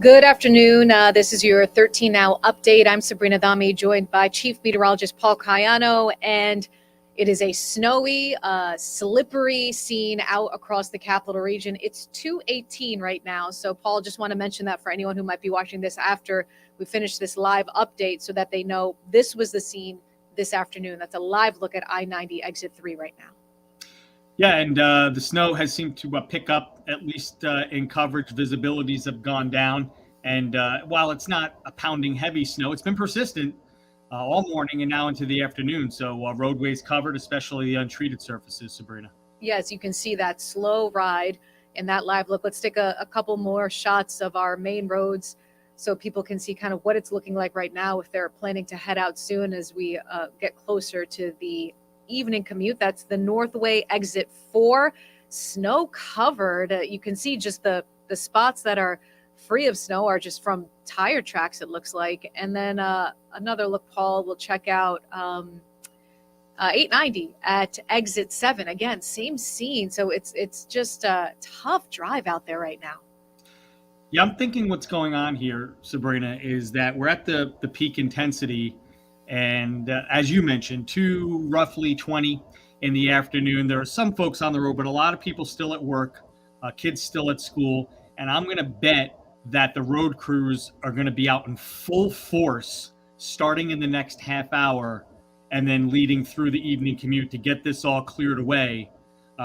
Good afternoon. This is your 13 Now update. I'm Sabrina Dami, joined by Chief Meteorologist Paul Cayano, and it is a snowy, slippery scene out across the capital region. It's 2:18 right now. So, Paul, just want to mention that for anyone who might be watching this after we finish this live update so that they know this was the scene this afternoon. That's a live look at I-90 exit 3 right now. Yeah, and the snow has seemed to pick up, at least in coverage. Visibilities have gone down. And while it's not a pounding heavy snow, it's been persistent all morning and now into the afternoon. So roadways covered, especially the untreated surfaces, Sabrina. Yes, you can see that slow ride in that live look. Let's take a couple more shots of our main roads so people can see kind of what it's looking like right now if they're planning to head out soon as we get closer to the evening commute. That's the Northway exit 4, snow covered. You can see just the spots that are free of snow are just from tire tracks, it looks like. And then another look, Paul, we'll check out 890 at exit 7. Again, same scene. So it's just a tough drive out there right now. Yeah, I'm thinking what's going on here, Sabrina, is that we're at the peak intensity. And as you mentioned, roughly 20 in the afternoon. There are some folks on the road, but a lot of people still at work, kids still at school. And I'm going to bet that the road crews are going to be out in full force starting in the next half hour and then leading through the evening commute to get this all cleared away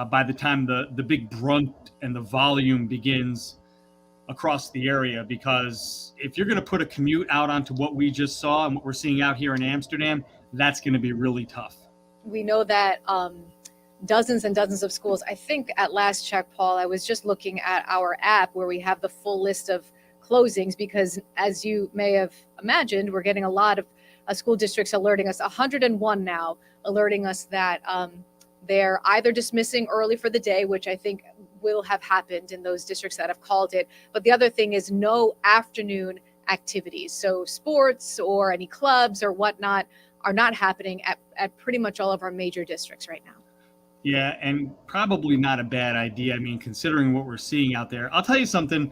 by the time the big brunt and the volume begins across the area. Because if you're going to put a commute out onto what we just saw and what we're seeing out here in Amsterdam, that's going to be really tough. We know that dozens and dozens of schools, I think at last check, Paul, I was just looking at our app where we have the full list of closings because, as you may have imagined, we're getting a lot of school districts alerting us, 101 now, alerting us that they're either dismissing early for the day, which I think will have happened in those districts that have called it. But the other thing is no afternoon activities. So sports or any clubs or whatnot are not happening at pretty much all of our major districts right now. Yeah, and probably not a bad idea. I mean, considering what we're seeing out there. I'll tell you something.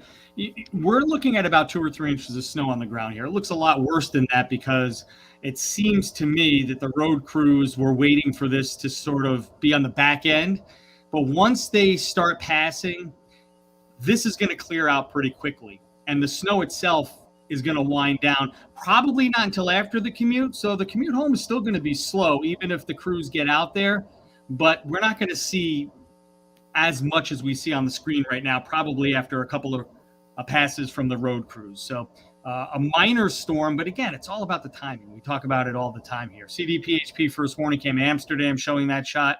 We're looking at about 2 or 3 inches of snow on the ground here. It looks a lot worse than that because it seems to me that the road crews were waiting for this to sort of be on the back end. But once they start passing, this is going to clear out pretty quickly. And the snow itself is going to wind down, probably not until after the commute. So the commute home is still going to be slow, even if the crews get out there. But we're not going to see as much as we see on the screen right now, probably after a couple of passes from the road crews. So a minor storm, but again, it's all about the timing. We talk about it all the time here. CDPHP first warning came Amsterdam showing that shot.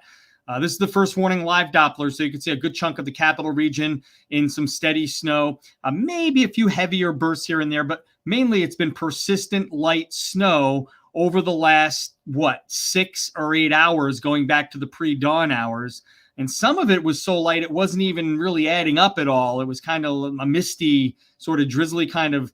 This is the first warning live Doppler, so you can see a good chunk of the capital region in some steady snow, maybe a few heavier bursts here and there, but mainly it's been persistent light snow over the last, 6 or 8 hours, going back to the pre-dawn hours. And some of it was so light, it wasn't even really adding up at all. It was kind of a misty, sort of drizzly kind of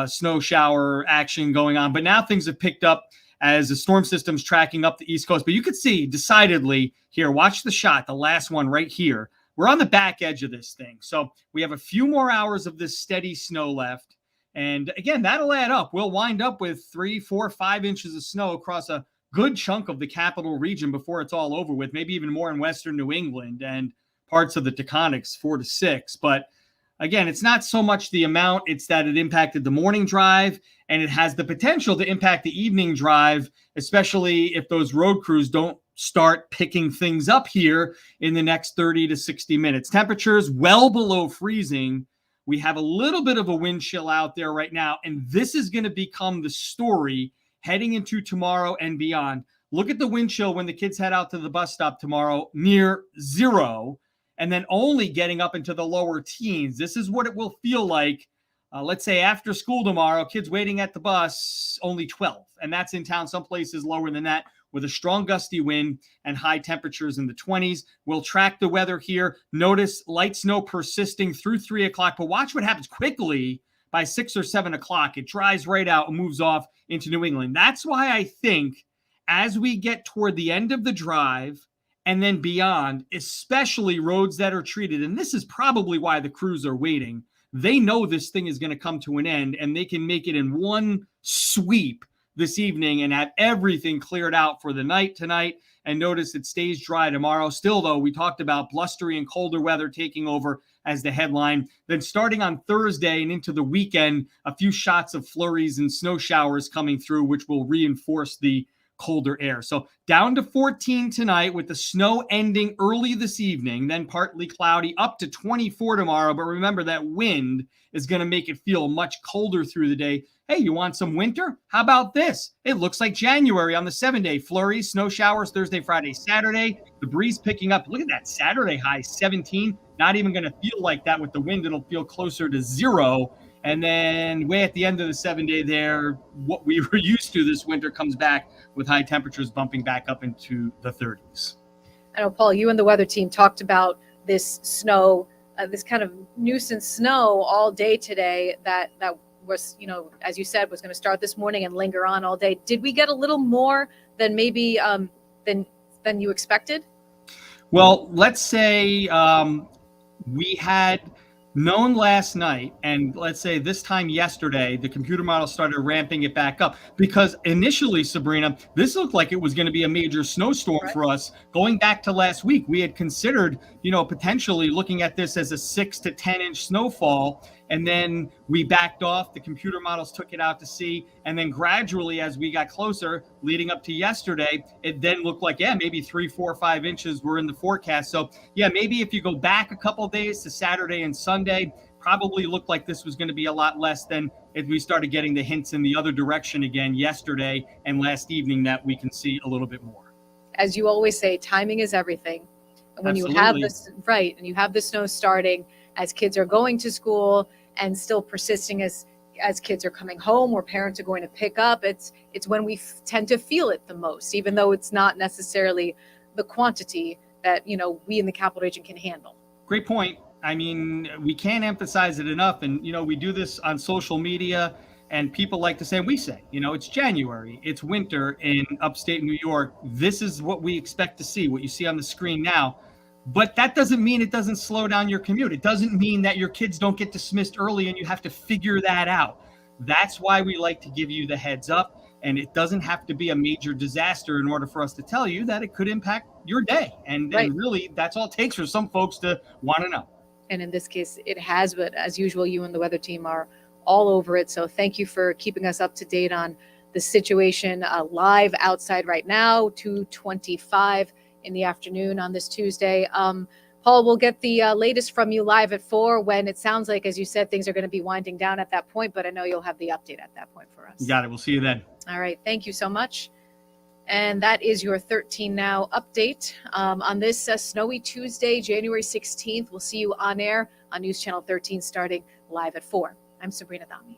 snow shower action going on. But now things have picked up as the storm system's tracking up the East Coast. But you could see decidedly here, watch the shot, the last one right here. We're on the back edge of this thing. So we have a few more hours of this steady snow left. And again, that'll add up. We'll wind up with 3, 4, 5 inches of snow across a good chunk of the capital region before it's all over with, maybe even more in Western New England and parts of the Taconics, 4 to 6. But again, it's not so much the amount, it's that it impacted the morning drive, and it has the potential to impact the evening drive, especially if those road crews don't start picking things up here in the next 30 to 60 minutes. Temperatures well below freezing. We have a little bit of a wind chill out there right now, and this is going to become the story heading into tomorrow and beyond. Look at the wind chill when the kids head out to the bus stop tomorrow, near 0, and then only getting up into the lower teens. This is what it will feel like, let's say after school tomorrow, kids waiting at the bus, only 12. And that's in town, some places lower than that, with a strong gusty wind and high temperatures in the 20s. We'll track the weather here. Notice light snow persisting through 3 o'clock, but watch what happens quickly. By 6 or 7 o'clock, it dries right out and moves off into New England. That's why I think as we get toward the end of the drive and then beyond, especially roads that are treated, and this is probably why the crews are waiting, they know this thing is going to come to an end, and they can make it in one sweep this evening and have everything cleared out for the night tonight. And notice it stays dry tomorrow. Still, though, we talked about blustery and colder weather taking over as the headline. Then starting on Thursday and into the weekend, a few shots of flurries and snow showers coming through, which will reinforce the colder air. So down to 14 tonight with the snow ending early this evening, then partly cloudy, up to 24 tomorrow. But remember, that wind is going to make it feel much colder through the day. Hey, you want some winter? How about this? It looks like January on the 7-day. Flurries, snow showers Thursday, Friday, Saturday. The breeze picking up. Look at that Saturday high, 17. Not even going to feel like that with the wind. It'll feel closer to 0. And then way at the end of the 7-day there, what we were used to this winter comes back with high temperatures bumping back up into the 30s. I know, Paul, you and the weather team talked about this snow, this kind of nuisance snow all day today that was, as you said, was going to start this morning and linger on all day. Did we get a little more than maybe than you expected? Well, let's say we had known last night, and let's say this time yesterday, the computer model started ramping it back up, because initially, Sabrina, this looked like it was going to be a major snowstorm for us. Going back to last week, we had considered, potentially looking at this as a 6 to 10 inch snowfall. And then we backed off. The computer models took it out to sea. And then gradually, as we got closer, leading up to yesterday, it then looked like, maybe 3, 4, 5 inches were in the forecast. So, maybe if you go back a couple of days to Saturday and Sunday, probably looked like this was going to be a lot less than if we started getting the hints in the other direction again yesterday and last evening that we can see a little bit more. As you always say, timing is everything. And when Absolutely. you have this, and you have the snow starting as kids are going to school and still persisting as kids are coming home or parents are going to pick up, it's when we tend to feel it the most, even though it's not necessarily the quantity that, we in the capital region can handle. Great point. I mean, we can't emphasize it enough. And, we do this on social media, and people like to say, it's January, it's winter in upstate New York. This is what we expect to see, what you see on the screen now. But that doesn't mean it doesn't slow down your commute. It doesn't mean that your kids don't get dismissed early and you have to figure that out. That's why we like to give you the heads up. And it doesn't have to be a major disaster in order for us to tell you that it could impact your day. And really, that's all it takes for some folks to want to know. And in this case, it has. But as usual, you and the weather team are all over it. So thank you for keeping us up to date on the situation live outside right now, 2:25 in the afternoon on this Tuesday. Paul, we'll get the latest from you live at 4 when it sounds like, as you said, things are going to be winding down at that point, but I know you'll have the update at that point for us. You got it. We'll see you then. All right. Thank you so much. And that is your 13 Now update on this snowy Tuesday, January 16th. We'll see you on air on News Channel 13 starting live at 4. I'm Sabrina Dami.